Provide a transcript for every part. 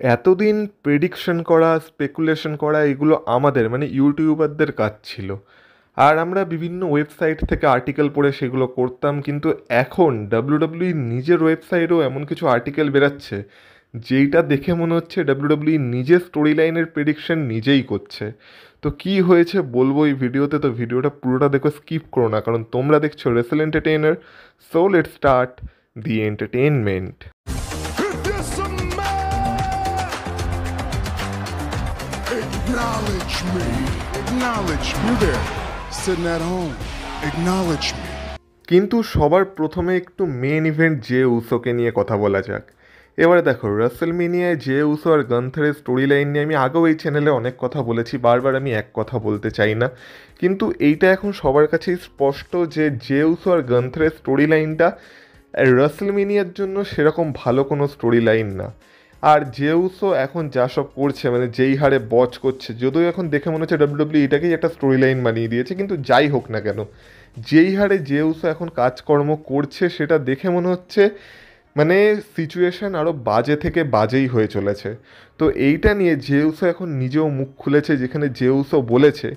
এতদিন প্রেডিকশন করা, স্পেকুলেশন করা এগুলো আমাদের মানে ইউটিউবারদের কাজ ছিল। আর আমরা বিভিন্ন ওয়েবসাইট থেকে আর্টিকেল পড়ে সেগুলো করতাম, কিন্তু এখন ডাব্লিউডাব্লিউই নিজের ওয়েবসাইটেও এমন কিছু আর্টিকেল বেরাচ্ছে যেইটা দেখে মনে হচ্ছে ডাব্লিউডাব্লিউই নিজের স্টোরি লাইনের প্রেডিকশন নিজেই করছে। তো কি হয়েছে বলবো এই ভিডিওতে, তো ভিডিওটা পুরোটা দেখো, স্কিপ করো না, কারণ তোমরা দেখছো Rachel entertainer. So let start the entertainment. Acknowledge me. Acknowledge me. You there, sitting at home. Acknowledge me. কিন্তু সবার প্রথমে একটু মেন ইভেন্ট জে উসোকে নিয়ে কথা বলা যাক। এবারে দেখো, রাসেলমেনিয়ায় জে উসো আর গান্থারের স্টোরি লাইন নিয়ে আমি আগেও এই চ্যানেলে অনেক কথা বলেছি, বারবার আমি এক কথা বলতে চাই না, কিন্তু এইটা এখন সবার কাছেই স্পষ্ট যে জে উসো আর গান্থারের স্টোরি লাইনটা রাসেলমেনিয়ার জন্য সেরকম ভালো কোনো স্টোরি লাইন না। আর জে উসো এখন যা সব করছে, মানে যেই হারে বচ করছে, যদিও এখন দেখে মনে হচ্ছে ডাব্লিউডাব্লিউ এটাকেই একটা স্টোরি লাইন বানিয়ে দিয়েছে, কিন্তু যাই হোক না কেন, যেই হারে জে উসো এখন কাজকর্ম করছে সেটা দেখে মনে হচ্ছে মানে সিচুয়েশন আরও বাজে থেকে বাজেই হয়ে চলেছে। তো এইটা নিয়ে জে উসো এখন নিজেও মুখ খুলেছে, যেখানে জে উসো বলেছে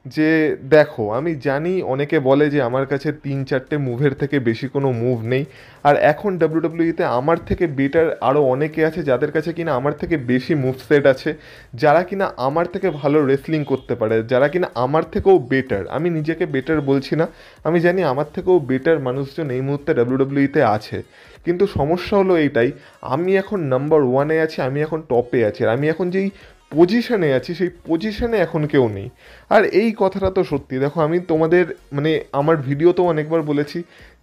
যে দেখো, আমি জানি অনেকে বলে যে আমার কাছে 3-4টে মুভের থেকে বেশি কোনো মুভ নেই, আর এখন ডাব্লিউডাব্লিউইতে আমার থেকে বেটার আরও অনেকে আছে যাদের কাছে কিনা আমার থেকে বেশি মুভ সেট আছে, যারা কিনা আমার থেকে ভালো রেসলিং করতে পারে, যারা কিনা আমার থেকেও বেটার। আমি নিজেকে বেটার বলছি না, আমি জানি আমার থেকেও বেটার মানুষজন এই মুহূর্তে ডাব্লিউডাব্লিউইতে আছে, কিন্তু সমস্যা হলো এইটাই, আমি এখন নাম্বার ওয়ানে আছি, আমি এখন টপে আছি, আর আমি এখন যেই পজিশনে আছি সেই পজিশনে এখন কেউ নেই। আর এই কথাটা তো সত্যি। দেখো, আমি তোমাদের মানে আমার ভিডিওতেও অনেকবার বলেছি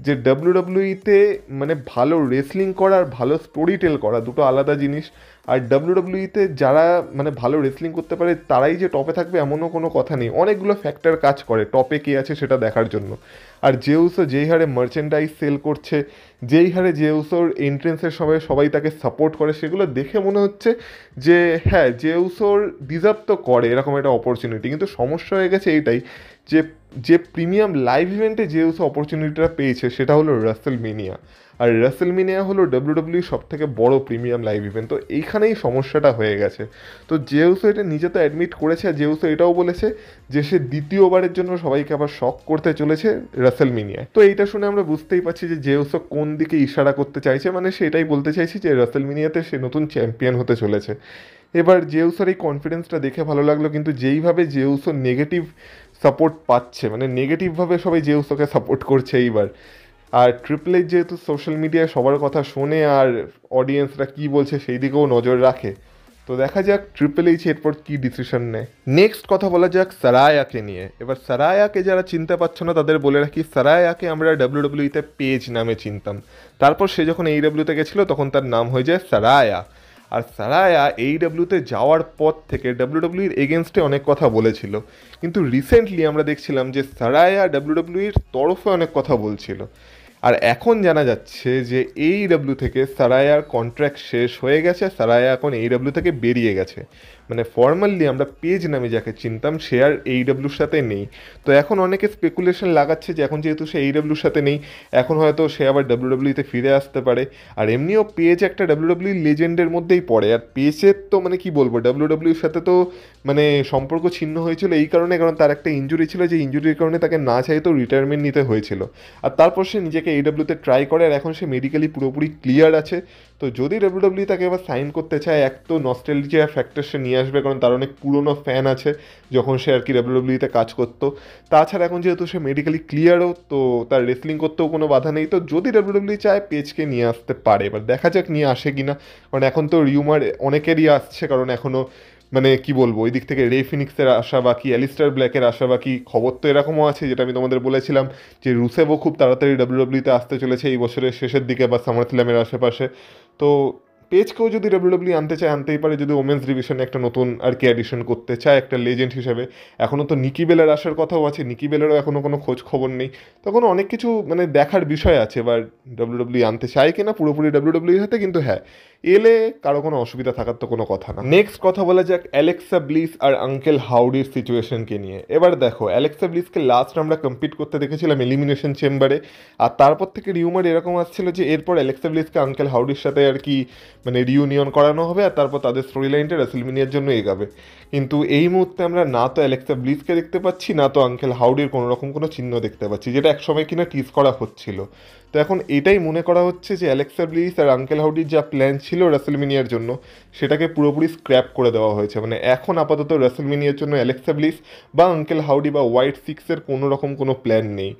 যে ডাব্লিউডাব্লিউইতে মানে ভালো রেসলিং করা আর ভালো স্টোরি টেল করা দুটো আলাদা জিনিস। আর ডাব্লিউডাব্লিউইতে যারা মানে ভালো রেসলিং করতে পারে তারাই যে টপে থাকবে এমনও কোনো কথা নেই, অনেকগুলো ফ্যাক্টর কাজ করে টপে কে আছে সেটা দেখার জন্য। আর জেউসো যেই হারে মার্চেন্ডাইজ সেল করছে, যেই হারে জেউসোর এন্ট্রেন্সের সময় সবাই তাকে সাপোর্ট করে, সেগুলো দেখে মনে হচ্ছে যে হ্যাঁ, জেউসোর ডিজার্ভ তো করে এরকম একটা অপরচুনিটি। কিন্তু সমস্যা হয়ে গেছে এইটাই যে যে প্রিমিয়াম লাইভ ইভেন্টে জেউসো অপরচুনিটিটা পেয়েছে সেটা হলো রাসেলমেনিয়া, আর রাসেলমেনিয়া হলো ডাব্লিউডাব্লিউ সব থেকে বড় প্রিমিয়াম লাইভ ইভেন্ট। তো এইখানেই সমস্যাটা হয়ে গেছে। তো জেউসো এটা নিজে তো অ্যাডমিট করেছে, আর জেউসো এটাও বলেছে যে সে দ্বিতীয়বারের জন্য সবাইকে আবার শক করতে চলেছে রাসেলমেনিয়ায়। তো এইটা শুনে আমরা বুঝতেই পারছি যে জেউসো কোন দিকে ইশারা করতে চাইছে, মানে সে এটাই বলতে চাইছে যে রাসেলমেনিয়াতে সে নতুন চ্যাম্পিয়ন হতে চলেছে। এবার জেউসোর এই কনফিডেন্সটা দেখে ভালো লাগলো, কিন্তু যেইভাবে জেউসো নেগেটিভ সাপোর্ট পাচ্ছে, মানে নেগেটিভভাবে সবাই জেউসোকে সাপোর্ট করছে এইবার। আর ট্রিপল এইচ যেহেতু সোশ্যাল মিডিয়ায় সবার কথা শোনে আর অডিয়েন্সরা কী বলছে সেই দিকেও নজর রাখে, তো দেখা যাক ট্রিপল এইচ এরপর কী ডিসিশন নেয়। নেক্সট কথা বলা যাক সারায়াকে নিয়ে। এবার সারায়াকে যারা চিনতে পারছো না তাদের বলে রাখি, সারায়াকে আমরা ডাব্লিউডাব্লিউইতে পেজ নামে চিনতাম, তারপর সে যখন এইডাব্লিউতে গেছিলো তখন তার নাম হয়ে যায় সারায়া। আর সারায়া এইডাব্লিউতে যাওয়ার পর থেকে ডাব্লিউডাব্লিউর এগেনস্টে অনেক কথা বলেছিল, কিন্তু রিসেন্টলি আমরা দেখছিলাম যে সারায়া ডাব্লিউডাব্লিউর তরফে অনেক কথা বলছিল। আর এখন জানা যাচ্ছে যে এইডাব্লিউ থেকে সারায়ার কন্ট্রাক্ট শেষ হয়ে গেছে, সারায়া এখন এইডাব্লিউ থেকে বেরিয়ে গেছে, মানে ফর্মালি আমরা পেজ নামে যাকে চিনতাম সে আর এইডাব্লিউর সাথে নেই। তো এখন অনেকে স্পেকুলেশন লাগাচ্ছে যে এখন যেহেতু সে এইডাব্লিউর সাথে নেই, এখন হয়তো সে আবার ডাব্লিউডাব্লিউতে ফিরে আসতে পারে। আর এমনিও পেজ একটা ডাব্লিউডাব্লিউ লেজেন্ডের মধ্যেই পড়ে, আর পেজের তো মানে কি বলবো, ডাব্লিউডাব্লিউর সাথে তো মানে সম্পর্ক ছিন্ন হয়েছিল এই কারণে, কারণ তার একটা ইঞ্জুরি ছিল, যে ইঞ্জুরির কারণে তাকে না চাইতেও রিটায়ারমেন্ট নিতে হয়েছিল। আর তারপর সে নিজেকে এইডাব্লিউতে ট্রাই করে, আর এখন সে মেডিকেলি পুরোপুরি ক্লিয়ার আছে। তো যদি ডাব্লিউডাব্লিউ তাকে এবার সাইন করতে চায়, এক তো নস্টালজিয়া ফ্যাক্টর সে নিয়ে আসবে, কারণ তার অনেক পুরনো ফ্যান আছে যখন সে আর কি ডাব্লিউডাব্লিউতে কাজ করতো। তাছাড়া এখন যেহেতু সে মেডিকেলি ক্লিয়ারও, তো তার রেসলিং করতেও কোনো বাধা নেই। তো যদি ডাব্লিউডাব্লিউ চায় পেজকে নিয়ে আসতে পারে, এবার দেখা যাক নিয়ে আসে কিনা, কারণ এখন তো রিউমার অনেকেরই আসছে, কারণ এখনও মানে কি বলবো, ওই দিক থেকে রে ফিনিক্সের আসা বাকি, অ্যালিস্টার ব্ল্যাকের আসা বাকি, খবর তো এরকমও আছে যেটা আমি তোমাদের বলেছিলাম যে রুসেভও খুব তাড়াতাড়ি ডাব্লিউডাব্লিউতে আসতে চলেছে এই বছরের শেষের দিকে বা সামার স্ল্যামের আশেপাশে। তো পেজকেও যদি ডাব্লিউডাব্লিউ আনতে চায় আনতেই পারে, যদি ওমেন্স ডিভিশনে একটা নতুন আর কি অ্যাডিশন করতে চায় একটা লেজেন্ড হিসেবে। এখনও তো নিকি বেলার আসার কথাও আছে, নিকি বেলারও এখনও কোনো খোঁজ খবর নেই। তখন অনেক কিছু মানে দেখার বিষয় আছে, এবার ডাব্লিউডাব্লিউ আনতে চায় কিনা পুরোপুরি ডাব্লিউডাব্লিউর হাতে, কিন্তু হ্যাঁ এলে কারো কোনো অসুবিধা থাকার তো কোনো কথা না। নেক্সট কথা বলা যাক অ্যালেক্সা ব্লিস আর আঙ্কেল হাউডির সিচুয়েশনকে নিয়ে। এবার দেখো, অ্যালেক্সা ব্লিসকে লাস্ট আমরা কম্পিট করতে দেখেছিলাম এলিমিনেশন চেম্বারে, আর তারপর থেকে রিউমার এরকম আসছিল যে এরপর অ্যালেক্সা ব্লিসকে আঙ্কেল হাউডির সাথে আর কি মানে রিউনিয়ন করানো হবে আর তারপর তাদের স্টোরি লাইনটা রেসলমেনিয়ার জন্য এগাবে। কিন্তু এই মুহূর্তে আমরা না তো অ্যালেক্সা ব্লিসকে দেখতে পাচ্ছি, না তো আঙ্কেল হাউডির কোনো রকম কোনো চিহ্ন দেখতে পাচ্ছি, যেটা একসময় কিনা টিজ করা হচ্ছিল। তো এখন এটাই মনে করা হচ্ছে যে অ্যালেক্সা ব্লিস আর আঙ্কেল হাউডির যা প্ল্যান ছিল রেসলমেনিয়ার জন্য সেটাকে পুরোপুরি স্ক্র্যাপ করে দেওয়া হয়েছে। মানে এখন আপাতত রেসলমেনিয়ার জন্য অ্যালেক্সা ব্লিস বা আঙ্কেল হাউডি বা হোয়াইট সিক্সের কোনো রকম কোনো প্ল্যান নেই।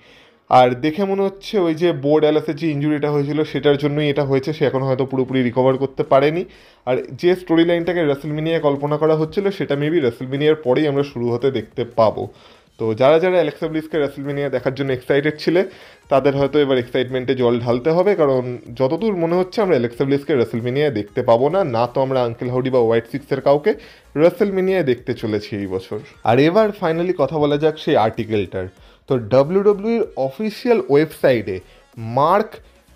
আর দেখে মনে হচ্ছে ওই যে বোর্ড অ্যালাসের যে ইঞ্জুরিটা হয়েছিল সেটার জন্যই এটা হয়েছে, সে এখন হয়তো পুরোপুরি রিকভার করতে পারেনি। আর যে স্টোরি লাইনটাকে রেসলমেনিয়ায় কল্পনা করা হচ্ছিল সেটা মেবি রেসলমেনিয়ার পরেই আমরা শুরু হতে দেখতে পাবো। তো যারা যারা অ্যালেক্সা ব্লিসকে রেসলমেনিয়া দেখার জন্য এক্সাইটেড ছিলে তাদের হয়তো এবার এক্সাইটমেন্টে জল ঢালতে হবে, কারণ যতদূর মনে হচ্ছে আমরা অ্যালেক্সা ব্লিসকে রেসলমেনিয়ায় দেখতে পাবো না, না তো আমরা আঙ্কেল হাউডি বা হোয়াইট সিক্সের কাউকে রেসলমেনিয়ায় দেখতে চলেছি এই বছর। আর এবার ফাইনালি কথা বলা যাক সেই আর্টিকেলটার। তো ডাব্লিউডাব্লিউইর অফিসিয়াল ওয়েবসাইটে মার্ক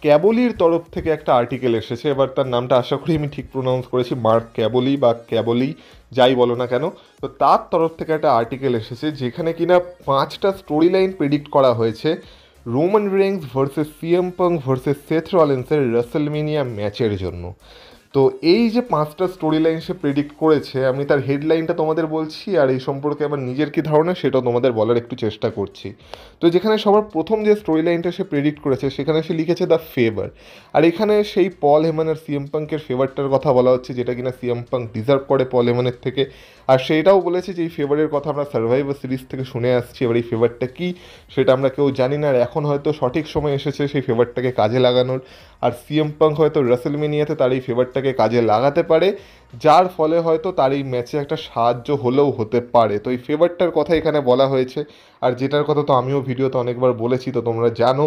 ক্যাবলির তরফ থেকে একটা আর্টিকেল এসেছে। এবার তার নামটা আশা করি আমি ঠিক প্রোনাউন্স করেছি, মার্ক ক্যাবলি বা ক্যাবলি যাই বলো না কেন। তো তার তরফ থেকে একটা আর্টিকেল এসেছে যেখানে কিনা 5টা স্টোরি লাইন প্রেডিক্ট করা হয়েছে Roman Reigns versus CM Punk versus Seth রলিন্সের রেসলমেনিয়া ম্যাচের জন্য। তো এই যে 5টা স্টোরি লাইন সে প্রেডিক্ট করেছে, আমি তার হেডলাইনটা তোমাদের বলছি আর এই সম্পর্কে আমার নিজের কী ধারণা সেটাও তোমাদের বলার একটু চেষ্টা করছি। তো যেখানে সবার প্রথম যে স্টোরি লাইনটা সে প্রেডিক্ট করেছে সেখানে সে লিখেছে দ্য ফেভার। আর এখানে সেই পল হেমান আর সিএম পাঙ্কের ফেভারটার কথা বলা হচ্ছে, যেটা কিনা সিএম পাঙ্ক ডিজার্ভ করে পল হেমানের থেকে। আর সেইটাও বলেছে যে এই ফেভারের কথা আমরা সার্ভাইভার সিরিজ থেকে শুনে আসছি, এবার এই ফেভারটা কী সেটা আমরা কেউ জানি না, আর এখন হয়তো সঠিক সময় এসেছে সেই ফেভারটাকে কাজে লাগানোর। আর সিএম পাঙ্ক হয়তো রেসলমেনিয়াতে তার এই ফেভারটাকে কাজে লাগাতে পারে, যার ফলে হয়তো তার এই ম্যাচে একটা সাহায্য হলেও হতে পারে। তো এই ফেভারটার কথা এখানে বলা হয়েছে, আর যেটার কথা তো আমিও ভিডিওতে অনেকবার বলেছি, তো তোমরা জানো।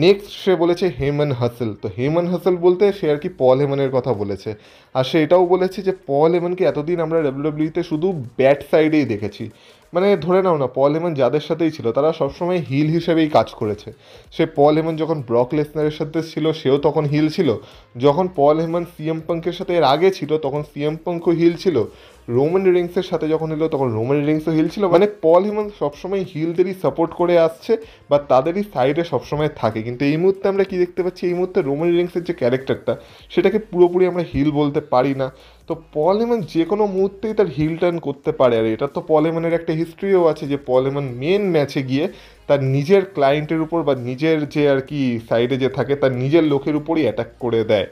নেক্সট সে বলেছে হেমান হাসেল। তো হেমান হাসেল বলতে সে আর কি পল হেমানের কথা বলেছে। আর সে এটাও বলেছে যে পল হেমানকে এতদিন আমরা ডাব্লিউডাব্লিউইতে শুধু ব্যাট সাইডেই দেখেছি, মানে ধরে নাও না পল হেমান যাদের সাথেই ছিল তারা সবসময় হিল হিসেবেই কাজ করেছে। সে পল হেমান যখন ব্রক লেসনারের সাথে ছিল সেও তখন হিল ছিল, যখন পল হেমান সিএম পাঙ্কের সাথে এর আগে ছিল তখন সিএম পাঙ্কও হিল ছিল, রোমান রিংসের সাথে যখন এলো তখন রোমান রিংসও হিল ছিল। মানে পল হেমান সবসময় হিলদেরই সাপোর্ট করে আসছে বা তাদেরই সাইডে সবসময় থাকে। কিন্তু এই মুহূর্তে আমরা কি দেখতে পাচ্ছি, এই মুহূর্তে রোমান রিংসের যে ক্যারেক্টারটা সেটাকে পুরোপুরি আমরা হিল বলতে পারি না। তো পল হেমান যে কোনো মুহূর্তেই তার হিল টার্ন করতে পারে। আর এটা তো পল হেমানের একটা হিস্ট্রিও আছে যে পল হেমান মেন ম্যাচে গিয়ে তার নিজের ক্লায়েন্টের উপর বা নিজের যে আর কি সাইডে যে থাকে তার নিজের লোকের উপরই অ্যাটাক করে দেয়।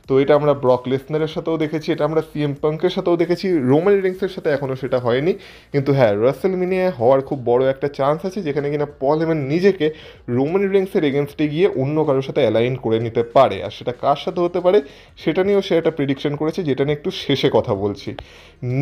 তো এটা আমরা ব্রক লেসনারের সাথেও দেখেছি, এটা আমরা সিএম পাঙ্কের সাথেও দেখেছি, রোমান রিংসের সাথে এখনও সেটা হয়নি। কিন্তু হ্যাঁ, রাসেলমেনিয়ায় হওয়ার খুব বড় একটা চান্স আছে, যেখানে কিনা পল হেমান নিজেকে রোমান রিংসের এগেনস্টে গিয়ে অন্য কারোর সাথে অ্যালাইন করে নিতে পারে। আর সেটা কার সাথে হতে পারে সেটা নিয়েও সে একটা প্রেডিকশন করেছে, যেটা নিয়ে একটু শেষে কথা বলছি।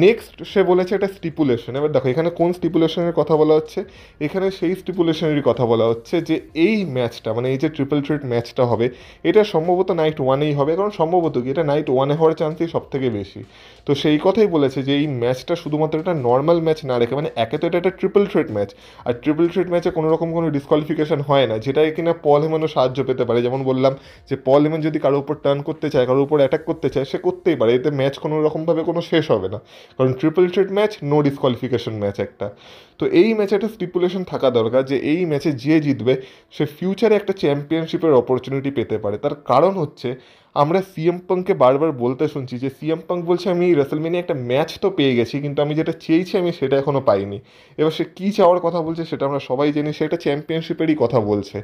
নেক্সট সে বলেছে একটা স্টিপুলেশন। এবার দেখো এখানে কোন স্টিপুলেশনের কথা বলা হচ্ছে, এখানে সেই স্টিপুলেশনেরই কথা বলা হচ্ছে যে এই ম্যাচটা মানে এই যে ট্রিপল থ্রেট ম্যাচটা হবে এটা সম্ভবত নাইট ওয়ানেই হবে, কারণ সম্ভবত কি এটা নাইট ওয়ানে হওয়ার চান্সই সব থেকে বেশি। তো সেই কথাই বলেছে যে এই ম্যাচটা শুধুমাত্র একটা নর্মাল ম্যাচ না রেখে, মানে একে তো এটা একটা ট্রিপল থ্রেট ম্যাচ, আর ট্রিপল থ্রেট ম্যাচে কোনো রকম কোনো ডিসকোয়ালিফিকেশন হয় না, যেটাই কিনা পল হেমানও সাহায্য পেতে পারে। যেমন বললাম যে পল হেমান যদি কারোর উপর টার্ন করতে চায়, কারোর উপর অ্যাটাক করতে চায়, সে করতেই পারে, এতে ম্যাচ কোনো রকমভাবে কোনো শেষ হবে না, কারণ triple threat match no disqualification match একটা। তো এই ম্যাচে একটা স্টিপুলেশন থাকা দরকার যে এই ম্যাচে যে জিতবে সে ফিউচারে একটা চ্যাম্পিয়নশিপের অপরচুনিটি পেতে পারে। তার কারণ হচ্ছে আমরা সিএম পাঙ্ককে বারবার বলতে শুনছি যে সিএম পাঙ্ক বলছে আমি রেসলমেনিয়া একটা ম্যাচ তো পেয়ে গেছি, কিন্তু আমি যেটা চেয়েছি আমি সেটা এখনও পাইনি। এবার সে কী চাওয়ার কথা বলছে সেটা আমরা সবাই জানি, সে একটা চ্যাম্পিয়নশিপেরই কথা বলছে।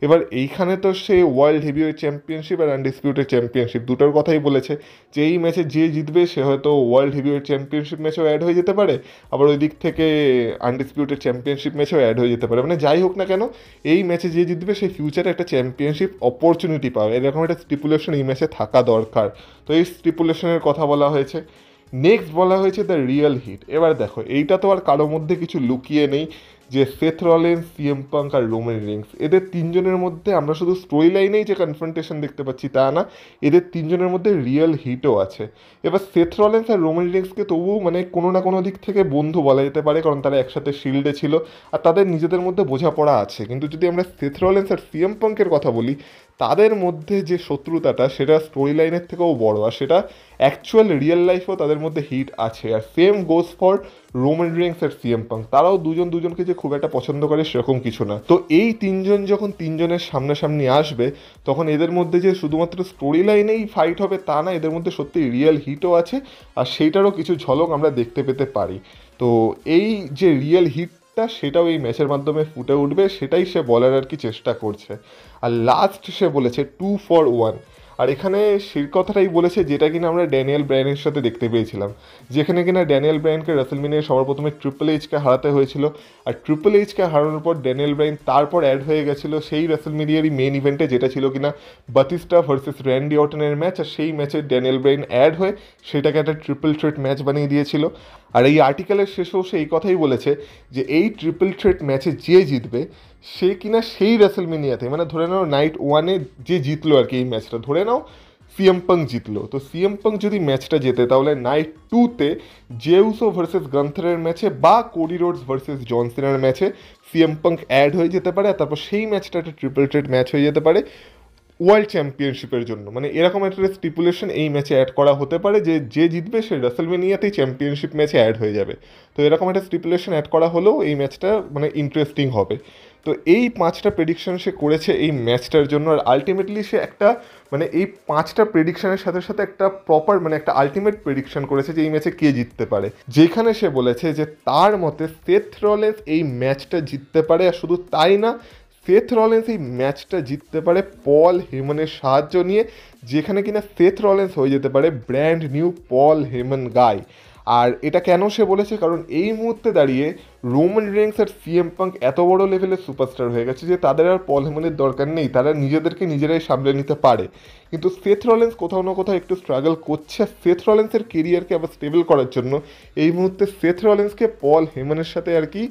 এবার এইখানে তো সে ওয়ার্ল্ড হেভিওয়েট চ্যাম্পিয়নশিপ আর আনডিসপিউটেড চ্যাম্পিয়নশিপ দুটোর কথাই বলেছে, যে এই ম্যাচে যে জিতবে সে হয়তো ওয়ার্ল্ড হেভিওয়েট চ্যাম্পিয়নশিপ ম্যাচেও অ্যাড হয়ে যেতে পারে, আবার ওই দিক থেকে আনডিসপিউটেড চ্যাম্পিয়নশিপ ম্যাচেও অ্যাড হয়ে যেতে পারে। মানে যাই হোক না কেন এই ম্যাচে যে জিতবে সেই ফিউচারে একটা চ্যাম্পিয়নশিপ অপরচুনিটি পাবে, এরকম একটা স্টিপুলেশন এই ম্যাচে থাকা দরকার। তো এই স্টিপুলেশনের কথা বলা হয়েছে। নেক্সট বলা হয়েছে দ্য রিয়েল হিট। এবার দেখো এইটা তো আর কারোর মধ্যে কিছু লুকিয়ে নেই যে সেথ রলিন্স, সিএম পাঙ্ক আর রোমান রিংস, এদের তিনজনের মধ্যে আমরা শুধু স্টোরি লাইনেই যে কনফ্রন্টেশন দেখতে পাচ্ছি তা না, এদের তিনজনের মধ্যে রিয়েল হিটও আছে। এবার সেথ রলিন্স আর রোমান রিংসকে তবুও মানে কোনো না কোনো দিক থেকে বন্ধু বলা যেতে পারে, কারণ তারা একসাথে শিল্ডে ছিল আর তাদের নিজেদের মধ্যে বোঝাপড়া আছে। কিন্তু যদি আমরা সেথ রলিন্স আর সিএম পাঙ্কের কথা বলি তাদের মধ্যে যে শত্রুতাটা সেটা স্টোরি লাইনের থেকেও বড়, আর সেটা অ্যাকচুয়াল রিয়েল লাইফেও তাদের মধ্যে হিট আছে। আর same goes for Roman Reigns আর সিএম পাঙ্ক, তারাও দুজন দুজনকে যে খুব একটা পছন্দ করে সেরকম কিছু না। তো এই তিনজন যখন তিনজনের সামনাসামনি আসবে তখন এদের মধ্যে যে শুধুমাত্র স্টোরি লাইনেই ফাইট হবে তা না, এদের মধ্যে সত্যি রিয়েল হিটও আছে, আর সেইটারও কিছু ঝলক আমরা দেখতে পেতে পারি। তো এই যে রিয়েল হিটটা সেটাও এই ম্যাচের মাধ্যমে ফুটে উঠবে, সেটাই সে বলার আর কি চেষ্টা করছে। আর লাস্ট সে বলেছে 2 for 1, আর এখানে সেই কথাটাই বলেছে যেটা কিনা আমরা ড্যানিয়েল ব্রায়ানের সাথে দেখতে পেয়েছিলাম, যেখানে কিনা ড্যানিয়েল ব্রায়ানকে রাসেলমেনিয়ায় সবার প্রথমে ট্রিপল এইচকে হারাতে হয়েছিল, আর ট্রিপল এইচকে হারানোর পর ড্যানিয়েল ব্রায়ান তারপর অ্যাড হয়ে গেছিলো সেই রাসেলমেনিয়ারই মেন ইভেন্টে, যেটা ছিল কিনা বাতিস্টা ভার্সেস র্যান্ডি অর্টনের ম্যাচ। আর সেই ম্যাচে ড্যানিয়েল ব্রায়ান অ্যাড হয়ে সেটাকে একটা ট্রিপল থ্রেট ম্যাচ বানিয়ে দিয়েছিল। আর এই আর্টিকেলের শেষেও সে এই কথাই বলেছে যে এই ট্রিপল থ্রেট ম্যাচে যে জিতবে সে কিনা সেই রাসেলমেনিয়াতে, মানে ধরে নাও নাইট 1-এ যে জিতলো আর কি এই ম্যাচটা, ধরে নাও সিএম পাঙ্ক জিতলো, তো সিএম পাঙ্ক যদি ম্যাচটা জেতে তাহলে নাইট 2-তে জেউসো ভার্সেস গান্থারের ম্যাচে বা কোডি রোডস ভার্সেস জন সিনার ম্যাচে সিএম পাঙ্ক অ্যাড হয়ে যেতে পারে, আর তারপর সেই ম্যাচটা একটা ট্রিপল থ্রেট ম্যাচ হয়ে যেতে পারে ওয়ার্ল্ড চ্যাম্পিয়নশিপের জন্য। মানে এরকম একটা স্টিপুলেশন এই ম্যাচে অ্যাড করা হতে পারে যে যে জিতবে সে রাসেলমেনিয়াতেই চ্যাম্পিয়নশিপ ম্যাচে অ্যাড হয়ে যাবে। তো এরকম একটা স্টিপুলেশন অ্যাড করা হলেও এই ম্যাচটা মানে ইন্টারেস্টিং হবে। তো এই 5টা প্রেডিকশন সে করেছে এই ম্যাচটার জন্য, আর আলটিমেটলি সে একটা মানে এই 5টা প্রেডিকশনের সাথে সাথে একটা প্রপার মানে একটা আলটিমেট প্রেডিকশন করেছে যে এই ম্যাচে কে জিততে পারে, যেখানে সে বলেছে যে তার মতে সেথ রলিন্স এই ম্যাচটা জিততে পারে। আর শুধু তাই না, সেথ রলিন্স এই ম্যাচটা জিততে পারে পল হেমনের সাহায্য নিয়ে, যেখানে কিনা সেথ রলিন্স হয়ে যেতে পারে ব্র্যান্ড নিউ পল হেমন গাই। আর এটা কেন সে বলেছে, কারণ এই মুহূর্তে দাঁড়িয়ে রোমান রেন্স আর সিএম পাঙ্ক এত বড় লেভেলের সুপারস্টার হয়ে গেছে যে তাদের আর পল হেমনের দরকার নেই, তারা নিজেদেরকে নিজেরাই সামলে নিতে পারে। কিন্তু সেথ রলিন্স কোথাও না কোথাও একটু স্ট্রাগল করছে। সেথ রলিন্সের কেরিয়ারকে আবার স্টেবল করার জন্য এই মুহূর্তে সেথ রলিন্সকে পল হেমনের সাথে আর কি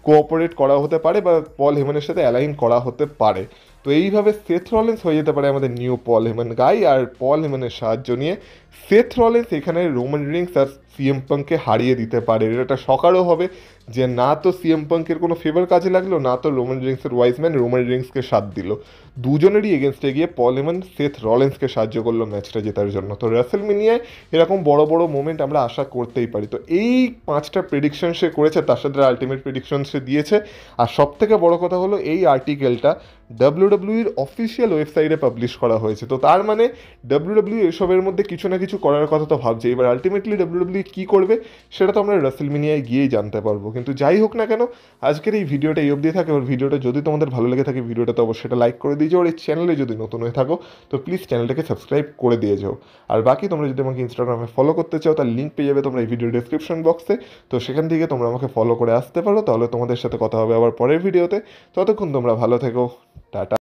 কোঅপারেট করা হতে পারে বা পল হেমনের সাথে অ্যালাইন করা হতে পারে। তো এইভাবে সেথ রলিন্স হয়ে যেতে পারে আমাদের নিউ পল হেমন গাই, আর পল হেমনের সাহায্য নিয়ে সেথ রলিন্স এখানে রোমান রিংস আর সিএম পাঙ্ককে হারিয়ে দিতে পারে। এটা একটা শকারও হবে যে না তো সিএম পাঙ্কের কোনো ফেভার কাজে লাগলো, না তো রোমান রিংসের ওয়াইজম্যান রোমান রিংসকে সাথ দিল, দুজনেরই এগেনস্টে গিয়ে পল হেমন সেথ রলিন্সকে সাহায্য করলো ম্যাচটা জেতার জন্য। তো রাসেলমেনিয়ায় এরকম বড় বড় মোমেন্ট আমরা আশা করতেই পারি। তো এই 5টা প্রেডিকশন সে করেছে, তার সাথে আলটিমেট প্রেডিকশন সে দিয়েছে। আর সব থেকে বড় কথা হলো এই আর্টিকেলটা ডাব্লিউডাব্লিউইর অফিসিয়াল ওয়েবসাইটে পাবলিশ করা হয়েছে। তো তার মানে ডাব্লিউডাব্লিউ এসবের মধ্যে কিছু না কিছু করার কথা তো ভাবছে। এবার আলটিমেটলি ডাব্লিউডাব্লিউ কী করবে সেটা তো আমরা রাসেলমেনিয়ায় গিয়েই জানতে পারবো। কিন্তু যাই হোক না কেন, আজকের এই ভিডিওটা এই অবধি থাকে। এবার ভিডিওটা যদি তোমাদের ভালো লেগে থাকে ভিডিওটা তো অবশ্যই এটা লাইক করে দিয়ে যাও, আর এই চ্যানেলে যদি নতুন হয়ে থাকো তো প্লিজ চ্যানেলটাকে সাবস্ক্রাইব করে দিয়ে যাও। আর বাকি তোমরা যদি আমাকে ইনস্টাগ্রামে ফলো করতে চাও তার লিঙ্ক পেয়ে যাবে তোমরা এই ভিডিও ডেসক্রিপশন বক্সে, তো সেখান থেকে তোমরা আমাকে ফলো করে আসতে পারো। তাহলে তোমাদের সাথে কথা হবে আবার পরের ভিডিওতে। ততক্ষণ তোমরা ভালো থেকো, টাটা।